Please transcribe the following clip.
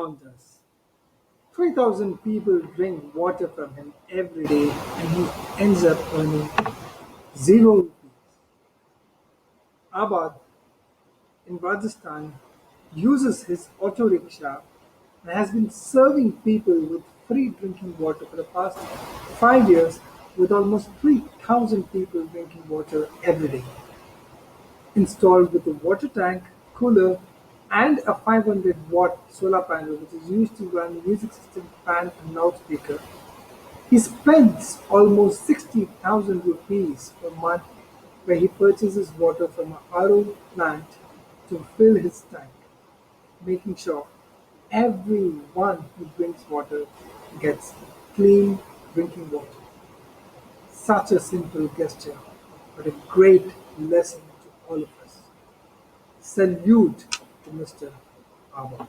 around us. 3,000 people drink water from him every day and he ends up earning 0 rupees. Abad in Rajasthan uses his auto rickshaw and has been serving people with free drinking water for the past 5 years with almost 3,000 people drinking water every day. Installed with a water tank, cooler, and a 500-watt solar panel which is used to run the music system, fan, and loudspeaker, he spends almost 60,000 rupees per month where he purchases water from an RO plant to fill his tank, making sure everyone who drinks water gets clean drinking water. Such a simple gesture, but a great lesson to all of us. Salute to Mr. Aabad.